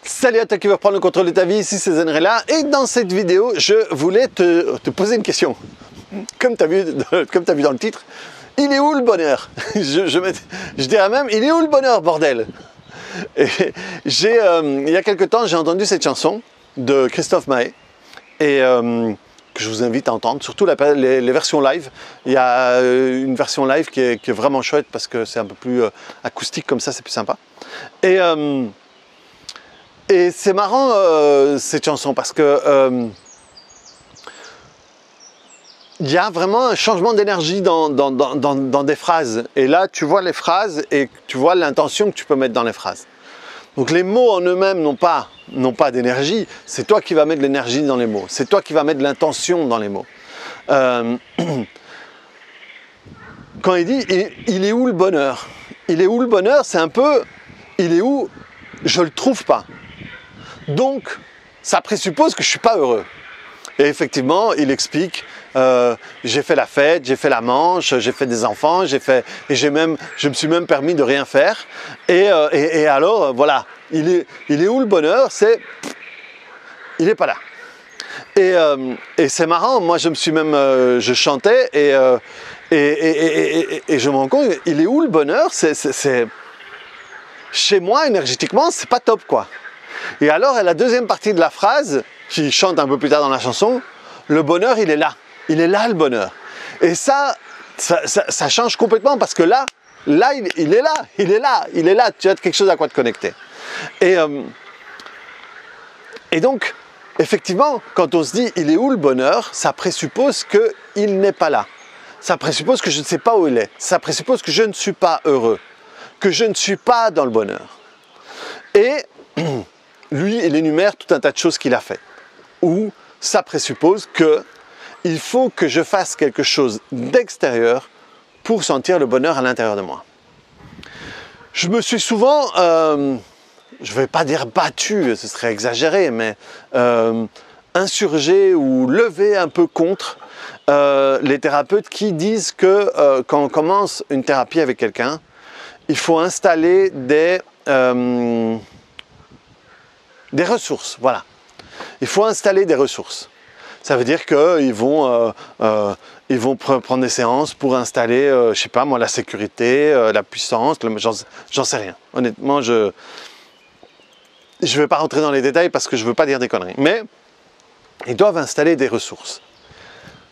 Salut à toi qui veux reprendre le contrôle de ta vie, ici c'est Zenrela et dans cette vidéo je voulais te poser une question. Comme tu as vu dans le titre, il est où le bonheur? Je dirais même, il est où le bonheur, bordel? Et il y a quelque temps j'ai entendu cette chanson de Christophe Maé et que je vous invite à entendre, surtout les versions live. Il y a une version live qui est vraiment chouette parce que c'est un peu plus acoustique comme ça, c'est plus sympa. Et c'est marrant cette chanson parce que il y a vraiment un changement d'énergie dans des phrases. Et là, tu vois les phrases et tu vois l'intention que tu peux mettre dans les phrases. Donc les mots en eux-mêmes n'ont pas d'énergie. C'est toi qui vas mettre de l'énergie dans les mots. C'est toi qui vas mettre de l'intention dans les mots. Quand il dit « il est où le bonheur ?» Il est où le bonheur? C'est un peu « il est où? Je le trouve pas. » Donc, ça présuppose que je ne suis pas heureux. Et effectivement, il explique, j'ai fait la fête, j'ai fait la manche, j'ai fait des enfants, je me suis même permis de rien faire. Et alors, voilà, il est où le bonheur? Il n'est pas là. Et c'est marrant, moi je me suis même, je chantais et je me rends compte, il est où le bonheur? Chez moi, énergétiquement, c'est pas top, quoi. Et alors, la deuxième partie de la phrase, qui chante un peu plus tard dans la chanson, le bonheur, il est là. Il est là, le bonheur. Et ça change complètement parce que là, il est là, il est là, il est là. Tu as quelque chose à quoi te connecter. Et donc, effectivement, quand on se dit, il est où le bonheur, ça présuppose qu'il n'est pas là. Ça présuppose que je ne sais pas où il est. Ça présuppose que je ne suis pas heureux. Que je ne suis pas dans le bonheur. Et lui, il énumère tout un tas de choses qu'il a fait. Où ça présuppose qu'il faut que je fasse quelque chose d'extérieur pour sentir le bonheur à l'intérieur de moi. Je me suis souvent, je ne vais pas dire battu, ce serait exagéré, mais insurgé ou levé un peu contre les thérapeutes qui disent que quand on commence une thérapie avec quelqu'un, il faut installer des ressources, voilà. Il faut installer des ressources. Ça veut dire qu'ils vont prendre des séances pour installer, je ne sais pas moi, la sécurité, la puissance, j'en sais rien. Honnêtement, je ne vais pas rentrer dans les détails parce que je ne veux pas dire des conneries. Mais ils doivent installer des ressources.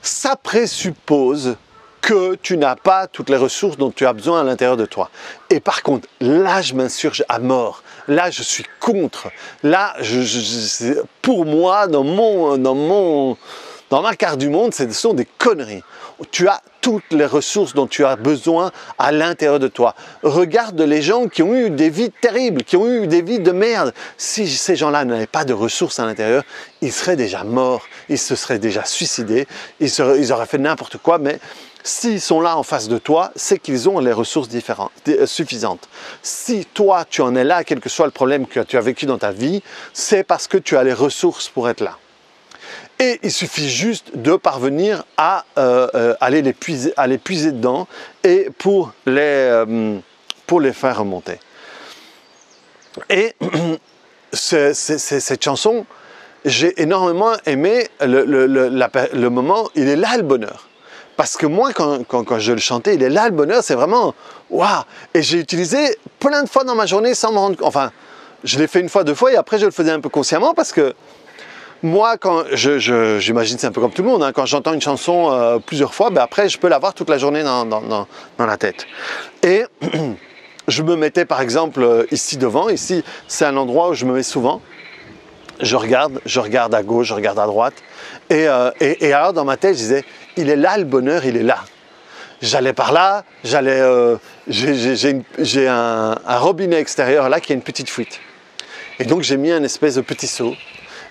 Ça présuppose que tu n'as pas toutes les ressources dont tu as besoin à l'intérieur de toi. Et par contre, là, je m'insurge à mort. Là, je suis contre. Là, pour moi, dans ma carte du monde, ce sont des conneries. Tu as toutes les ressources dont tu as besoin à l'intérieur de toi. Regarde les gens qui ont eu des vies terribles, qui ont eu des vies de merde. Si ces gens-là n'avaient pas de ressources à l'intérieur, ils seraient déjà morts, ils se seraient déjà suicidés, ils auraient fait n'importe quoi, mais s'ils sont là en face de toi, c'est qu'ils ont les ressources suffisantes. Si toi, tu en es là, quel que soit le problème que tu as vécu dans ta vie, c'est parce que tu as les ressources pour être là. Et il suffit juste de parvenir à aller les puiser dedans et pour les faire remonter. Et cette chanson, j'ai énormément aimé le moment, il est là le bonheur. Parce que moi, quand je le chantais, il est là le bonheur, c'est vraiment waouh! Et j'ai utilisé plein de fois dans ma journée sans me rendre compte. Enfin, je l'ai fait une fois, deux fois et après je le faisais un peu consciemment parce que moi, j'imagine c'est un peu comme tout le monde, hein, quand j'entends une chanson plusieurs fois, ben après je peux l'avoir toute la journée dans la tête. Et je me mettais par exemple ici devant, ici c'est un endroit où je me mets souvent. Je regarde à gauche, je regarde à droite. Et alors dans ma tête, je disais, il est là le bonheur, il est là. J'allais par là, j'ai un robinet extérieur là qui a une petite fuite. Et donc j'ai mis un espèce de petit seau.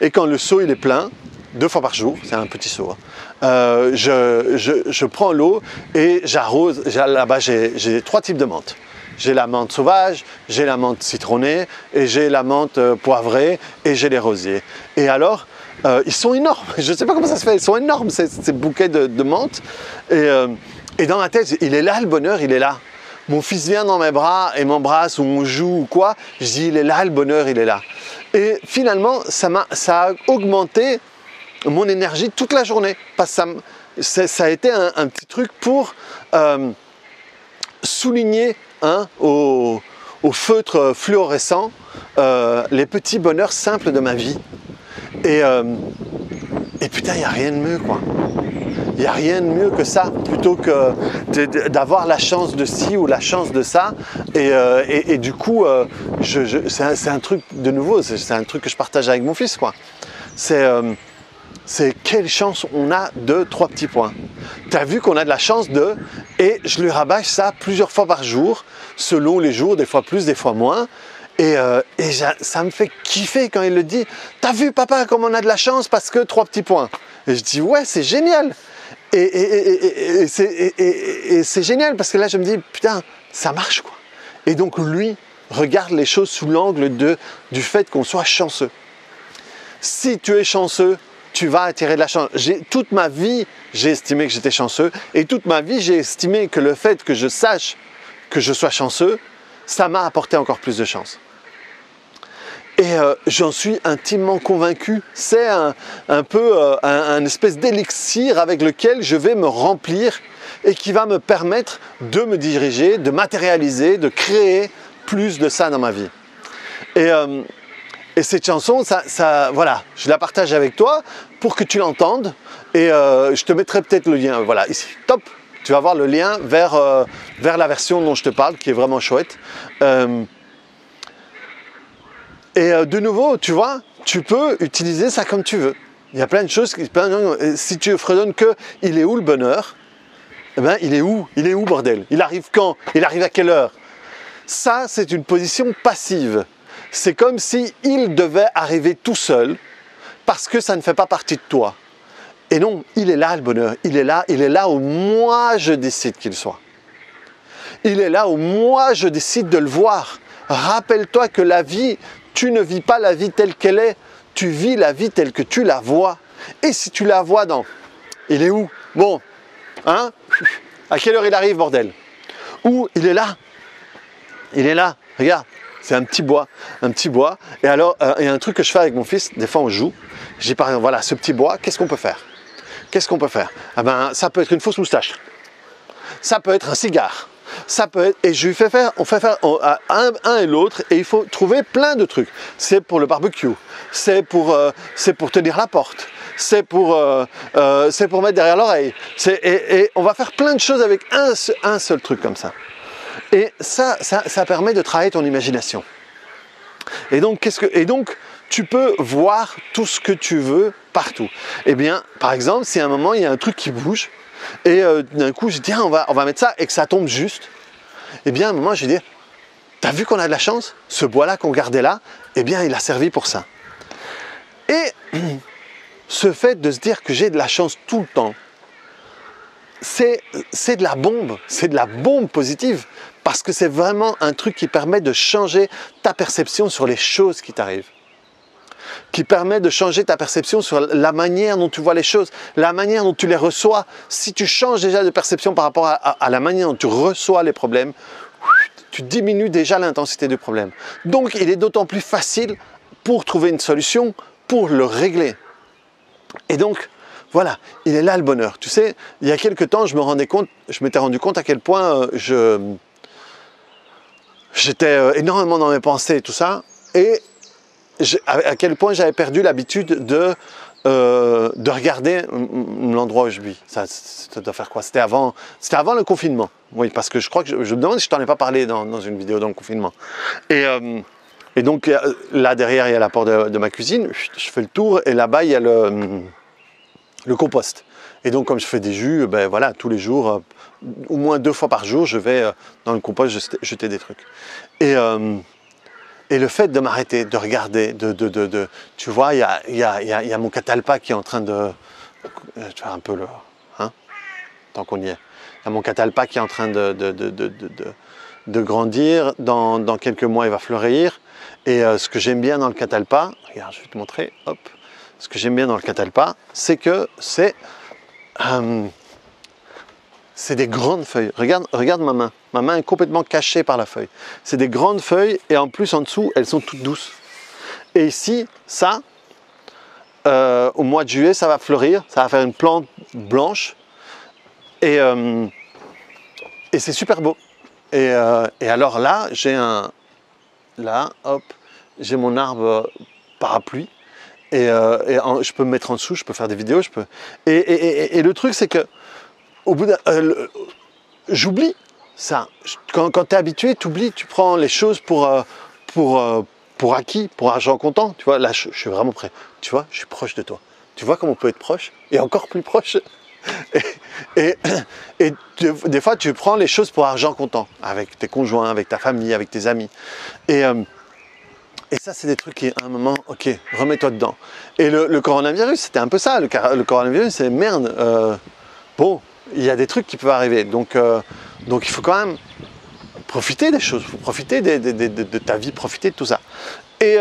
Et quand le seau il est plein, 2 fois par jour, c'est un petit seau, hein, je prends l'eau et j'arrose. Là-bas j'ai 3 types de menthe. J'ai la menthe sauvage, j'ai la menthe citronnée et j'ai la menthe poivrée et j'ai les rosiers. Et alors, ils sont énormes. Je ne sais pas comment ça se fait. Ils sont énormes ces bouquets de menthe. Et dans ma tête, il est là le bonheur, il est là. Mon fils vient dans mes bras et m'embrasse ou on joue ou quoi. Je dis, il est là le bonheur, il est là. Et finalement, ça a augmenté mon énergie toute la journée. Parce que ça a été un petit truc pour souligner au feutre fluorescent les petits bonheurs simples de ma vie. Et putain, il n'y a rien de mieux, quoi. Il n'y a rien de mieux que ça, plutôt que d'avoir la chance de ci ou la chance de ça. Et du coup, c'est un truc, de nouveau, c'est un truc que je partage avec mon fils, quoi. C'est quelle chance on a de 3 petits points. Tu as vu qu'on a de la chance de... Et je lui rabâche ça plusieurs fois par jour, selon les jours, des fois plus, des fois moins. Et ça me fait kiffer quand il le dit. T'as vu, papa, comme on a de la chance parce que 3 petits points. Et je dis, ouais, c'est génial. Et c'est génial parce que là, je me dis, putain, ça marche, quoi. Et donc, lui, regarde les choses sous l'angle du fait qu'on soit chanceux. Si tu es chanceux, tu vas attirer de la chance. Toute ma vie, j'ai estimé que j'étais chanceux. Et toute ma vie, j'ai estimé que le fait que je sache que je sois chanceux, ça m'a apporté encore plus de chance. Et j'en suis intimement convaincu. C'est un peu un espèce d'élixir avec lequel je vais me remplir et qui va me permettre de me diriger, de matérialiser, de créer plus de ça dans ma vie. Et cette chanson, voilà, je la partage avec toi pour que tu l'entendes. Et je te mettrai peut-être le lien, voilà, ici, top. Tu vas voir le lien vers la version dont je te parle, qui est vraiment chouette. De nouveau, tu vois, tu peux utiliser ça comme tu veux. Il y a plein de choses, si tu fredonnes que « il est où le bonheur ?» Eh bien, il est où, bordel? Il arrive quand? Il arrive à quelle heure? Ça, c'est une position passive. C'est comme si il devait arriver tout seul, parce que ça ne fait pas partie de toi. Et non, il est là le bonheur, il est là où moi je décide qu'il soit. Il est là où moi je décide de le voir. Rappelle-toi que la vie, tu ne vis pas la vie telle qu'elle est, tu vis la vie telle que tu la vois. Et si tu la vois dans... Il est où? Bon, hein? À quelle heure il arrive, bordel? Ou il est là. Il est là, regarde. C'est un petit bois. Et alors, il y a un truc que je fais avec mon fils, des fois on joue. Je dis par exemple, voilà, ce petit bois, qu'est-ce qu'on peut faire? Ah ben, ça peut être une fausse moustache. Ça peut être un cigare. Ça peut être... Et je lui fais faire, on fait faire un et l'autre, et il faut trouver plein de trucs. C'est pour le barbecue, c'est pour tenir la porte, c'est pour mettre derrière l'oreille. Et on va faire plein de choses avec un seul truc comme ça. Et ça permet de travailler ton imagination. Et donc, tu peux voir tout ce que tu veux partout. Eh bien, par exemple, si à un moment, il y a un truc qui bouge, et d'un coup, je dis, tiens, on va mettre ça, et que ça tombe juste, eh bien, à un moment, je vais dire, t'as vu qu'on a de la chance? Ce bois-là qu'on gardait là, eh bien, il a servi pour ça. Et ce fait de se dire que j'ai de la chance tout le temps, c'est de la bombe positive, parce que c'est vraiment un truc qui permet de changer ta perception sur les choses qui t'arrivent, qui permet de changer ta perception sur la manière dont tu vois les choses, la manière dont tu les reçois. Si tu changes déjà de perception par rapport à la manière dont tu reçois les problèmes, tu diminues déjà l'intensité du problème. Donc il est d'autant plus facile pour trouver une solution, pour le régler. Et donc, voilà, il est là le bonheur. Tu sais, il y a quelques temps, je m'étais rendu compte à quel point j'étais énormément dans mes pensées et tout ça, et à quel point j'avais perdu l'habitude de regarder l'endroit où je vis. Ça doit faire quoi? C'était avant le confinement. Oui, parce que je crois que je me demande si je t'en ai pas parlé dans une vidéo dans le confinement. Et donc là derrière, il y a la porte de ma cuisine. Je fais le tour et là-bas, il y a le compost. Et donc, comme je fais des jus, ben voilà, tous les jours, au moins 2 fois par jour, je vais dans le compost jeter des trucs. Et le fait de m'arrêter, de regarder, tu vois, il y a mon catalpa qui est en train de... Tu vois un peu le... Hein, tant qu'on y est. Il y a mon catalpa qui est en train de grandir. Dans quelques mois, il va fleurir. Et ce que j'aime bien dans le catalpa, regarde, je vais te montrer, hop. Ce que j'aime bien dans le catalpa, c'est que c'est des grandes feuilles. Regarde ma main. Ma main est complètement cachée par la feuille. C'est des grandes feuilles et en plus en dessous, elles sont toutes douces. Et ici, ça, au mois de juillet, ça va fleurir, ça va faire une plante blanche. Et c'est super beau. Et alors là, là, hop, j'ai mon arbre parapluie. Je peux me mettre en dessous, je peux faire des vidéos, et le truc, c'est que au bout j'oublie ça. Quand tu es habitué, tu oublies, tu prends les choses pour acquis, pour argent comptant. Tu vois, là, je suis vraiment prêt. Tu vois, je suis proche de toi. Tu vois comment on peut être proche et encore plus proche. Et des fois, tu prends les choses pour argent comptant, avec tes conjoints, avec ta famille, avec tes amis. Et ça, c'est des trucs qui, à un moment, ok, remets-toi dedans. Et le coronavirus, c'était un peu ça. Le coronavirus, c'est merde. Bon, il y a des trucs qui peuvent arriver. Donc il faut quand même profiter des choses, il faut profiter de ta vie, profiter de tout ça. Et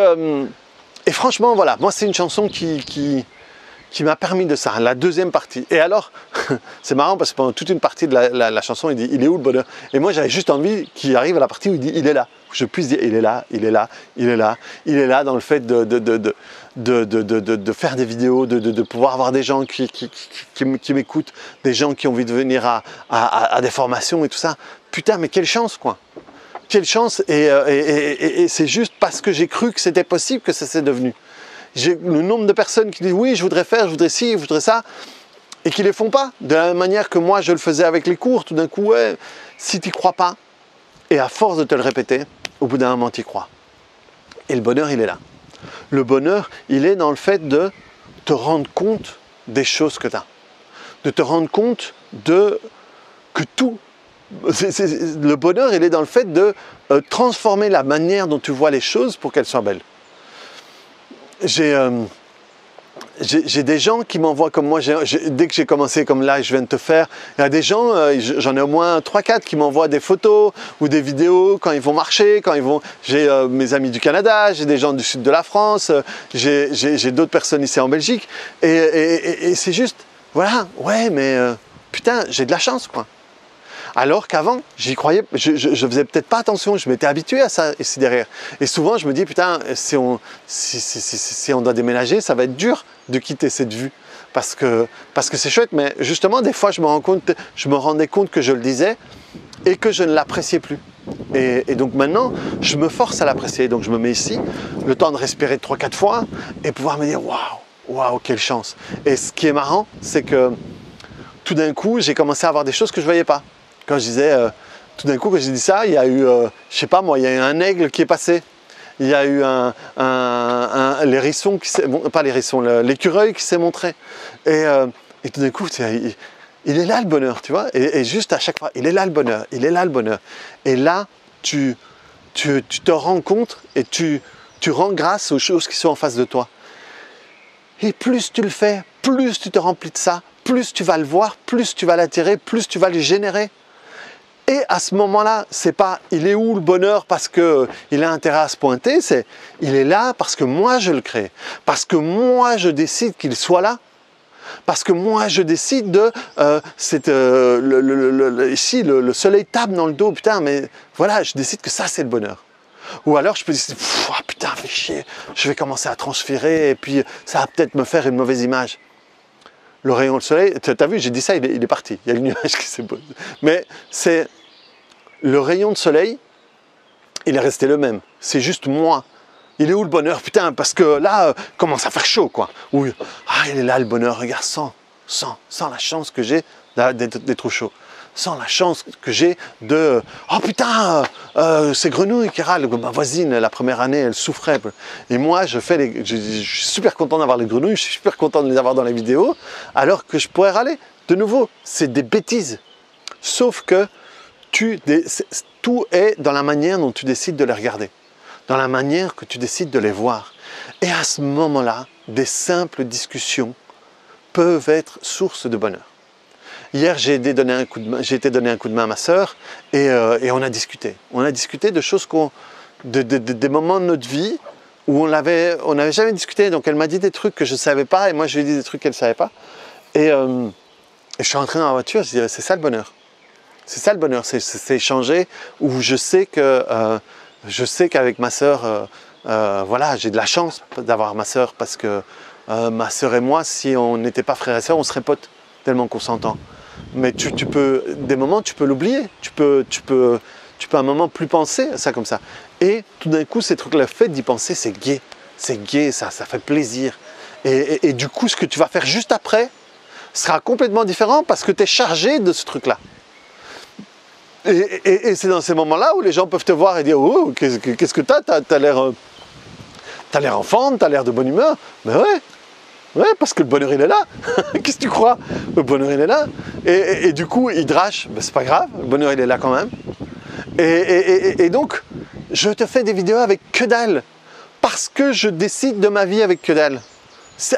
franchement, voilà, moi, c'est une chanson qui m'a permis de ça, la deuxième partie. Et alors, c'est marrant parce que pendant toute une partie de la chanson, il dit « Il est où le bonheur ?» Et moi, j'avais juste envie qu'il arrive à la partie où il dit « Il est là ». Je puisse dire « Il est là, il est là, il est là ». Il est là dans le fait de faire des vidéos, de pouvoir avoir des gens qui m'écoutent, des gens qui ont envie de venir à des formations et tout ça. Putain, mais quelle chance, quoi. Quelle chance. Et c'est juste parce que j'ai cru que c'était possible que ça s'est devenu. Le nombre de personnes qui disent oui, je voudrais faire, je voudrais ci, je voudrais ça, et qui ne les font pas de la même manière que moi je le faisais avec les cours. Tout d'un coup, ouais, si tu n'y crois pas, et à force de te le répéter, au bout d'un moment tu y crois. Et le bonheur, il est là. Le bonheur, il est dans le fait de te rendre compte des choses que tu as, de te rendre compte que tout. Le bonheur, il est dans le fait de transformer la manière dont tu vois les choses pour qu'elles soient belles. J'ai des gens qui m'envoient comme moi, dès que j'ai commencé comme là, je viens de te faire, il y a des gens, j'en ai au moins 3-4 qui m'envoient des photos ou des vidéos quand ils vont marcher, j'ai mes amis du Canada, j'ai des gens du sud de la France, j'ai d'autres personnes ici en Belgique, et c'est juste, voilà, ouais, mais putain, j'ai de la chance, quoi. Alors qu'avant, j'y croyais, je faisais peut-être pas attention, je m'étais habitué à ça ici derrière. Et souvent, je me dis, putain, si on doit déménager, ça va être dur de quitter cette vue. Parce que c'est chouette, mais justement, des fois, je me rendais compte que je le disais et que je ne l'appréciais plus. Et donc maintenant, je me force à l'apprécier. Donc je me mets ici, le temps de respirer 3-4 fois et pouvoir me dire, waouh, quelle chance. Et ce qui est marrant, c'est que tout d'un coup, j'ai commencé à avoir des choses que je ne voyais pas. Quand je disais, tout d'un coup, quand j'ai dit ça, il y a eu, je sais pas moi, il y a eu un aigle qui est passé. Il y a eu l'hérisson qui s'est, bon, pas l'hérisson, l'écureuil qui s'est montré. Et tout d'un coup, il est là le bonheur, tu vois. Et juste à chaque fois, il est là le bonheur, il est là le bonheur. Et là, tu te rends compte et tu rends grâce aux choses qui sont en face de toi. Et plus tu le fais, plus tu te remplis de ça, plus tu vas le voir, plus tu vas l'attirer, plus tu vas le générer. Et à ce moment-là, c'est pas il est où le bonheur parce qu'il a intérêt à se pointer, c'est il est là parce que moi je le crée, parce que moi je décide qu'il soit là, parce que moi je décide de ici le soleil tape dans le dos, putain, mais voilà, je décide que ça c'est le bonheur. Ou alors je peux dire putain, fais chier, je vais commencer à transpirer et puis ça va peut-être me faire une mauvaise image. Le rayon de soleil, tu as vu, j'ai dit ça, il est parti. Il y a le nuage qui s'est posé. Mais c'est le rayon de soleil, il est resté le même. C'est juste moi. Il est où le bonheur? Putain, parce que là, commence à faire chaud, quoi. Oui. Ah, il est là le bonheur. Regarde, sans la chance que j'ai d'être trop chaud. Sans la chance que j'ai de... Oh putain, ces grenouilles qui râlent. Ma voisine, la première année, elle souffrait. Et moi, je suis super content d'avoir les grenouilles, je suis super content de les avoir dans les vidéos, alors que je pourrais râler. De nouveau, c'est des bêtises. Sauf que tout est dans la manière dont tu décides de les regarder, dans la manière que tu décides de les voir. Et à ce moment-là, des simples discussions peuvent être source de bonheur. Hier, j'ai été donner un coup de main à ma sœur et on a discuté. On a discuté de choses des moments de notre vie où on n'avait jamais discuté. Donc elle m'a dit des trucs que je ne savais pas et moi je lui ai dit des trucs qu'elle ne savait pas. Et je suis rentré dans la voiture, je disais c'est ça le bonheur. C'est ça le bonheur, c'est échanger où je sais qu'avec ma sœur, Voilà, j'ai de la chance d'avoir ma sœur parce que ma sœur et moi, si on n'était pas frères et sœurs, on serait potes tellement qu'on s'entend. Mais des moments, tu peux l'oublier. Tu peux à un moment plus penser à ça comme ça. Et tout d'un coup, ces trucs-là, le fait d'y penser, c'est gai. C'est gai, ça fait plaisir. Et du coup, ce que tu vas faire juste après sera complètement différent parce que tu es chargé de ce truc-là. Et c'est dans ces moments-là où les gens peuvent te voir et dire « Oh, qu'est-ce que t'as l'air en forme, t'as l'air de bonne humeur. » Mais ouais, parce que le bonheur, il est là. Qu'est-ce que tu crois? Le bonheur, il est là. Et du coup, il drache. Ben, c'est pas grave, le bonheur, il est là quand même. Et donc, je te fais des vidéos avec que dalle. Parce que je décide de ma vie avec que dalle.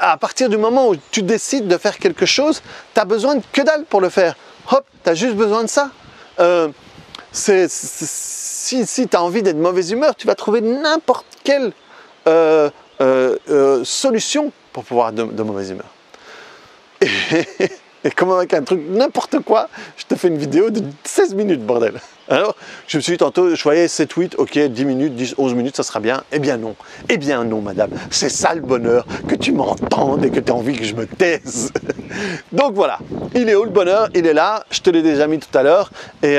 À partir du moment où tu décides de faire quelque chose, tu as besoin de que dalle pour le faire. Hop, tu as juste besoin de ça. Si tu as envie d'être de mauvaise humeur, tu vas trouver n'importe quelle solution pour pouvoir être de mauvaise humeur. Et comme avec un truc, n'importe quoi, je te fais une vidéo de 16 minutes, bordel. Alors, je me suis dit tantôt, je voyais 7, 8, ok, 10 minutes, 10, 11 minutes, ça sera bien. Eh bien non, madame. C'est ça le bonheur, que tu m'entendes et que tu as envie que je me taise. Donc voilà, il est où le bonheur? Il est là, je te l'ai déjà mis tout à l'heure. Et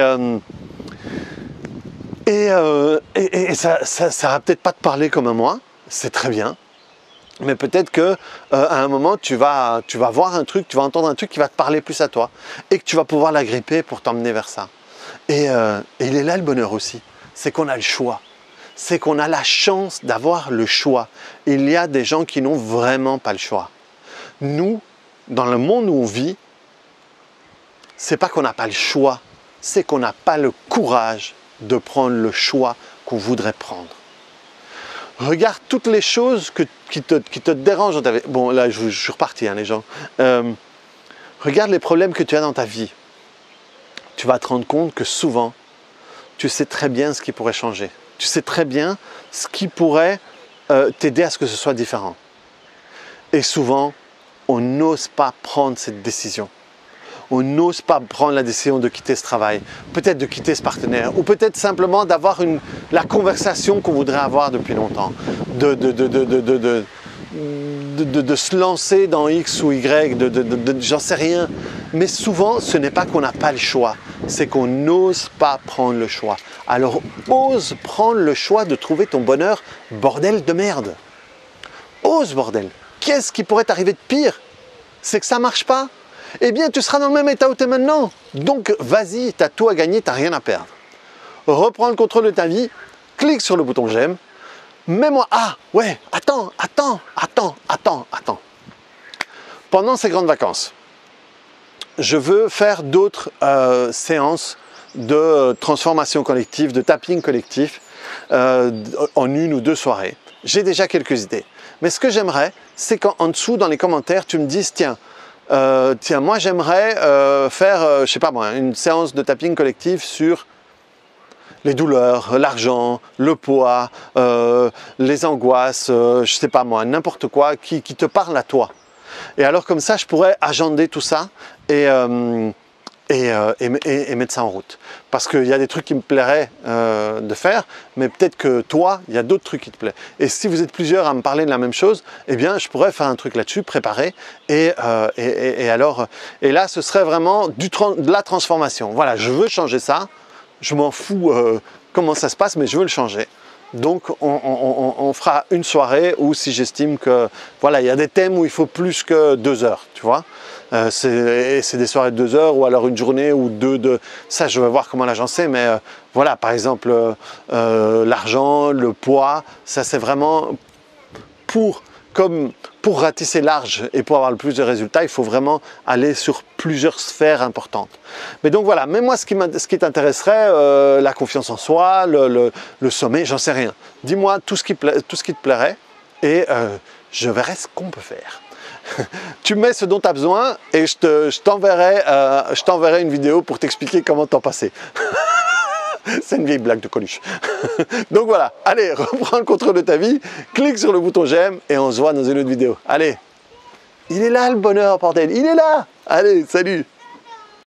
ça va peut-être pas te parler comme à moi, c'est très bien. Mais peut-être qu'à un moment, tu vas voir un truc, tu vas entendre un truc qui va te parler plus à toi et que tu vas pouvoir l'agripper pour t'emmener vers ça. Et il est là le bonheur aussi, c'est qu'on a le choix. C'est qu'on a la chance d'avoir le choix. Il y a des gens qui n'ont vraiment pas le choix. Nous, dans le monde où on vit, c'est pas qu'on n'a pas le choix, c'est qu'on n'a pas le courage de prendre le choix qu'on voudrait prendre. Regarde toutes les choses qui te dérangent dans ta vie. Bon, là, je suis reparti, hein, les gens. Regarde les problèmes que tu as dans ta vie. Tu vas te rendre compte que souvent, tu sais très bien ce qui pourrait changer. Tu sais très bien ce qui pourrait t'aider à ce que ce soit différent. Et souvent, on n'ose pas prendre cette décision. On n'ose pas prendre la décision de quitter ce travail, peut-être de quitter ce partenaire, ou peut-être simplement d'avoir la conversation qu'on voudrait avoir depuis longtemps, de se lancer dans X ou Y, j'en sais rien. Mais souvent, ce n'est pas qu'on n'a pas le choix, c'est qu'on n'ose pas prendre le choix. Alors, ose prendre le choix de trouver ton bonheur, bordel de merde. Ose, bordel. Qu'est-ce qui pourrait t'arriver de pire? C'est que ça ne marche pas. Eh bien, tu seras dans le même état où tu es maintenant. Donc, vas-y, tu as tout à gagner, tu n'as rien à perdre. Reprends le contrôle de ta vie, clique sur le bouton j'aime, mets-moi... Ah, ouais, attends. Pendant ces grandes vacances, je veux faire d'autres séances de transformation collective, de tapping collectif, en 1 ou 2 soirées. J'ai déjà quelques idées. Mais ce que j'aimerais, c'est qu'en dessous, dans les commentaires, tu me dises, tiens, moi j'aimerais faire, je sais pas moi, une séance de tapping collectif sur les douleurs, l'argent, le poids, les angoisses, je sais pas moi, n'importe quoi qui te parle à toi. Et alors comme ça, je pourrais agender tout ça et mettre ça en route. Parce qu'il y a des trucs qui me plairaient de faire, mais peut-être que toi, il y a d'autres trucs qui te plaisent. Et si vous êtes plusieurs à me parler de la même chose, eh bien, je pourrais faire un truc là-dessus, préparer, et là, ce serait vraiment de la transformation. Voilà, je veux changer ça, je m'en fous comment ça se passe, mais je veux le changer. Donc, on fera une soirée où, si j'estime que, voilà, il y a des thèmes où il faut plus que 2 heures, tu vois. C'est des soirées de 2 heures ou alors une journée ou 2 de... Ça, je vais voir comment l'agencer, mais voilà, par exemple, l'argent, le poids, ça c'est vraiment pour ratisser large et pour avoir le plus de résultats, il faut vraiment aller sur plusieurs sphères importantes. Mais donc voilà, mets-moi ce qui t'intéresserait, la confiance en soi, le sommet, j'en sais rien. Dis-moi tout ce qui te plairait et je verrai ce qu'on peut faire. Tu mets ce dont tu as besoin et je t'enverrai une vidéo pour t'expliquer comment t'en passer. C'est une vieille blague de Coluche. Donc voilà, allez, reprends le contrôle de ta vie, clique sur le bouton j'aime et on se voit dans une autre vidéo. Allez, il est là le bonheur, bordel, il est là. Allez, salut.